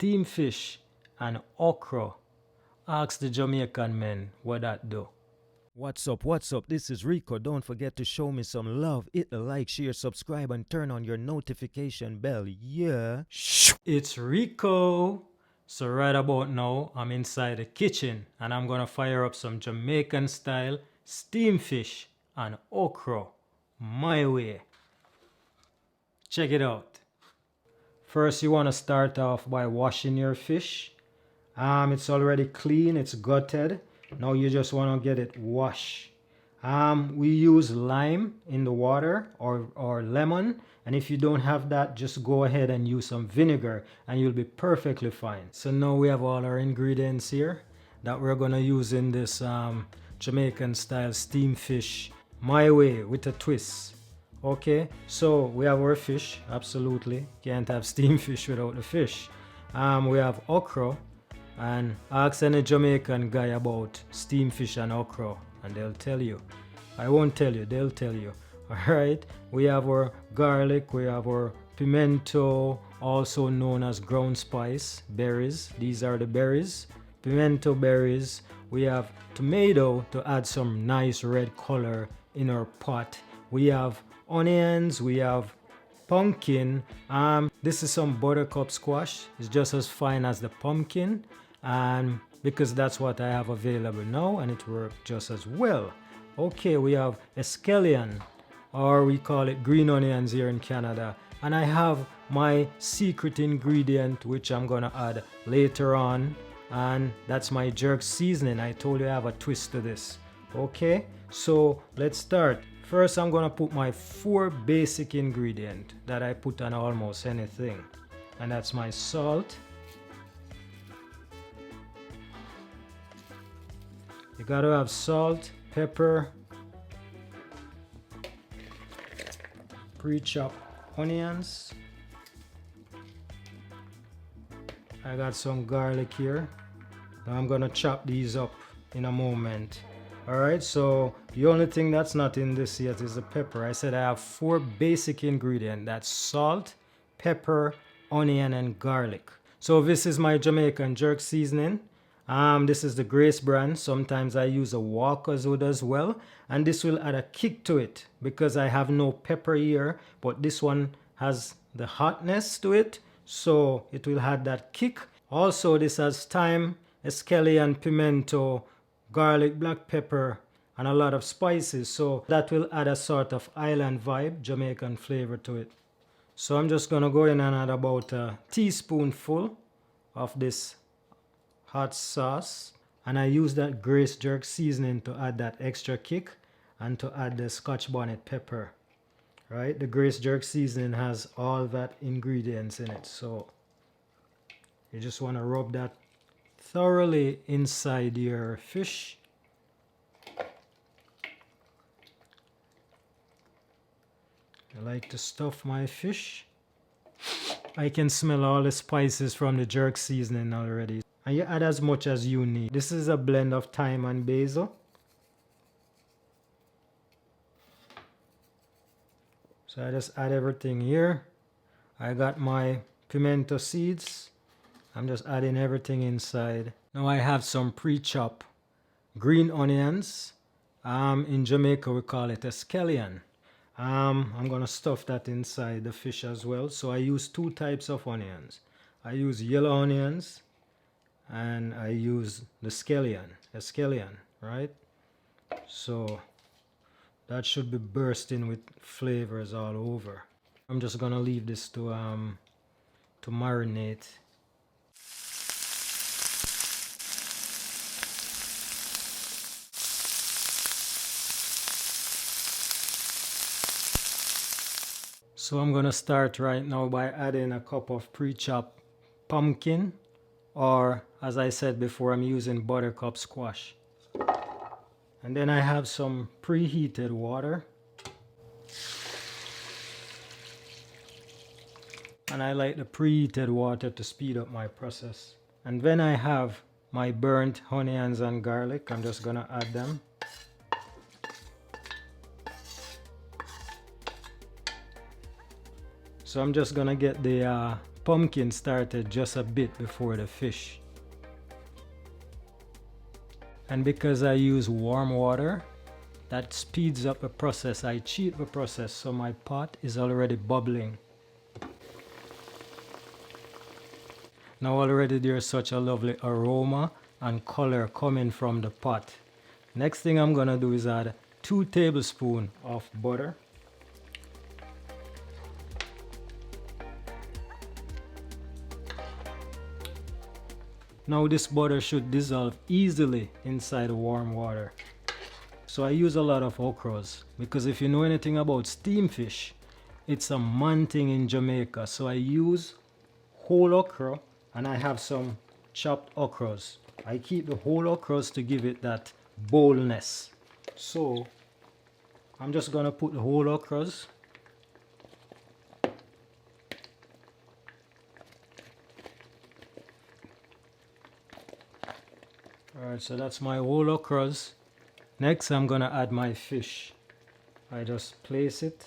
steamed fish and okra. Ask the Jamaican men what that do. What's up? This is Rico. Don't forget to show me some love. Hit the like, share, subscribe, and turn on your notification bell. Yeah. It's Rico. So right about now, I'm inside the kitchen and I'm gonna fire up some Jamaican style steamed fish and okra my way. Check it out. First, you want to start off by washing your fish. It's already clean, it's gutted. Now you just want to get it washed. We use lime in the water or lemon, and if you don't have that, just go ahead and use some vinegar and you'll be perfectly fine. So now we have all our ingredients here that we're gonna use in this Jamaican style steamed fish my way with a twist. Okay, so we have our fish. Absolutely can't have steamed fish without the fish. We have okra, and ask any Jamaican guy about steamed fish and okra and they'll tell you. I won't tell you, they'll tell you. Alright, we have our garlic, we have our pimento, also known as ground spice berries. These are the berries, pimento berries. We have tomato to add some nice red color in our pot. We have onions, we have pumpkin. This is some buttercup squash. It's just as fine as the pumpkin, and because that's what I have available now, and it works just as well. Okay, we have scallion, or we call it green onions here in Canada, and I have my secret ingredient which I'm gonna add later on, and that's my jerk seasoning. I told you I have a twist to this. Okay, so let's start. First, I'm gonna put my 4 basic ingredients that I put on almost anything, and that's my salt. You gotta have salt, pepper, pre-chopped onions. I got some garlic here. Now I'm gonna chop these up in a moment. Alright, so the only thing that's not in this yet is the pepper. I said I have 4 basic ingredients. That's salt, pepper, onion, and garlic. So this is my Jamaican jerk seasoning. This is the Grace brand. Sometimes I use a Walker's Wood as well. And this will add a kick to it because I have no pepper here. But this one has the hotness to it, so it will add that kick. Also, this has thyme, scallion, pimento, garlic, black pepper, and a lot of spices, so that will add a sort of island vibe, Jamaican flavor to it. So I'm just gonna go in and add about a teaspoonful of this hot sauce, and I use that Grace jerk seasoning to add that extra kick and to add the Scotch bonnet pepper. Right, the Grace jerk seasoning has all that ingredients in it, so you just want to rub that thoroughly inside your fish. I like to stuff my fish. I can smell all the spices from the jerk seasoning already. And you add as much as you need. This is a blend of thyme and basil. So I just add everything here. I got my pimento seeds. I'm just adding everything inside. Now I have some pre-chopped green onions. In Jamaica we call it a scallion. I'm gonna stuff that inside the fish as well. So I use 2 types of onions. I use yellow onions and I use the scallion, right? So that should be bursting with flavors all over. I'm just gonna leave this to marinate. So I'm gonna start right now by adding a cup of pre-chopped pumpkin, or as I said before, I'm using buttercup squash. And then I have some preheated water. And I like the preheated water to speed up my process. And then I have my burnt onions and garlic. I'm just gonna add them. So I'm just gonna get the pumpkin started just a bit before the fish. And because I use warm water, that speeds up the process. I cheat the process, so my pot is already bubbling. Now already there's such a lovely aroma and color coming from the pot. Next thing I'm gonna do is add 2 tablespoons of butter. Now this butter should dissolve easily inside the warm water. So I use a lot of okras because if you know anything about steam fish, it's a man thing in Jamaica. So I use whole okra and I have some chopped okras. I keep the whole okras to give it that boldness. So I'm just gonna put the whole okras. Alright, so that's my whole okras. Next I'm gonna add my fish. I just place it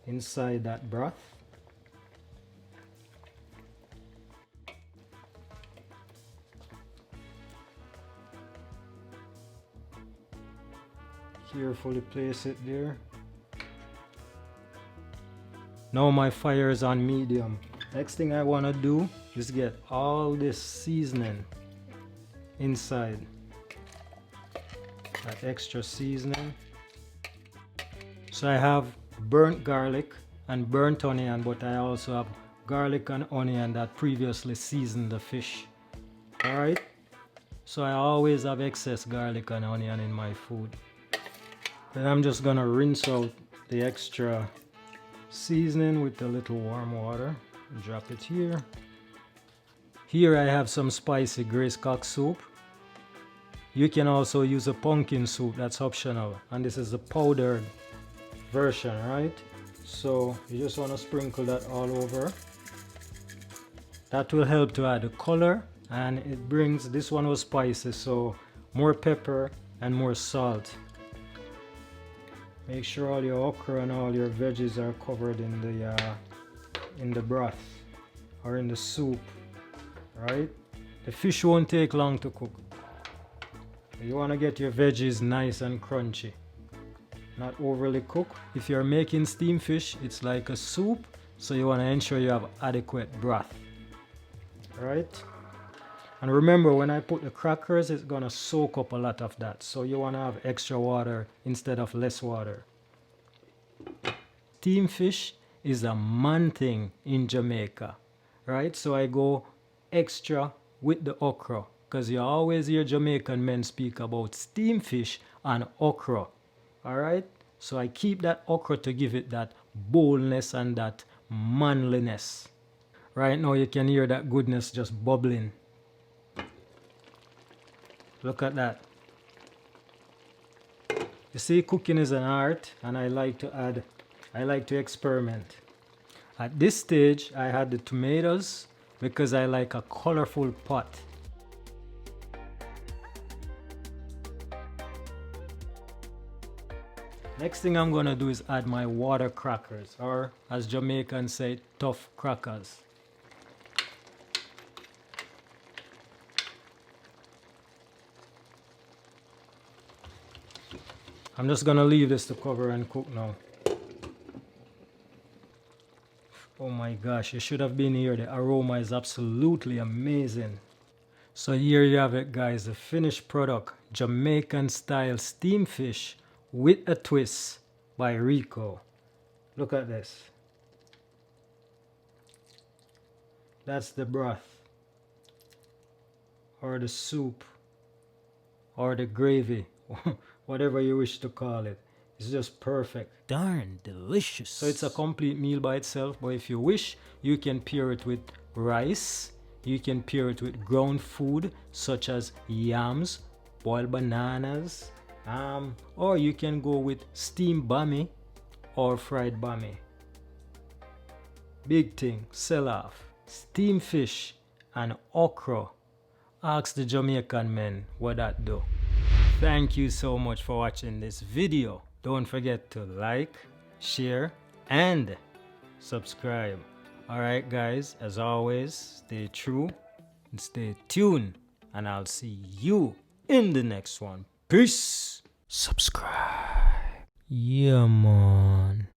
inside that broth. Carefully place it there. Now my fire is on medium. Next thing I want to do is get all this seasoning inside. That extra seasoning. So I have burnt garlic and burnt onion, but I also have garlic and onion that previously seasoned the fish. Alright, so I always have excess garlic and onion in my food. Then I'm just gonna rinse out the extra seasoning with a little warm water. Drop it here. Here I have some spicy gracecock soup. You can also use a pumpkin soup, that's optional. And this is the powdered version, right? So you just want to sprinkle that all over. That will help to add the color, and it brings, this one was spicy, so more pepper and more salt. Make sure all your okra and all your veggies are covered in the broth or in the soup, right? The fish won't take long to cook. You want to get your veggies nice and crunchy, not overly cooked. If you're making steam fish, it's like a soup, so you want to ensure you have adequate broth, right? And remember, when I put the crackers, it's gonna soak up a lot of that, so you want to have extra water instead of less water. Steam fish is a man thing in Jamaica, right? So I go extra with the okra, because you always hear Jamaican men speak about steam fish and okra. Alright, so I keep that okra to give it that boldness and that manliness. Right now you can hear that goodness just bubbling. Look at that. You see, cooking is an art, and I like to experiment. At this stage I had the tomatoes because I like a colorful pot. Next thing I'm gonna do is add my water crackers, or as Jamaicans say, tough crackers. I'm just gonna leave this to cover and cook now. Oh my gosh, you should have been here. The aroma is absolutely amazing. So here you have it, guys, the finished product, Jamaican style steam fish with a twist by Rico. Look at this. That's the broth, or the soup, or the gravy, whatever you wish to call it. It's just perfect. Darn delicious. So it's a complete meal by itself, but if you wish, you can pair it with rice, you can pair it with ground food such as yams, boiled bananas, or you can go with steamed bami or fried bami. Big thing, sell off, steamed fish and okra. Ask the Jamaican men what that do. Thank you so much for watching this video. Don't forget to like, share and subscribe. Alright, guys, as always, stay true and stay tuned, and I'll see you in the next one. Peace. Subscribe. Yeah, man.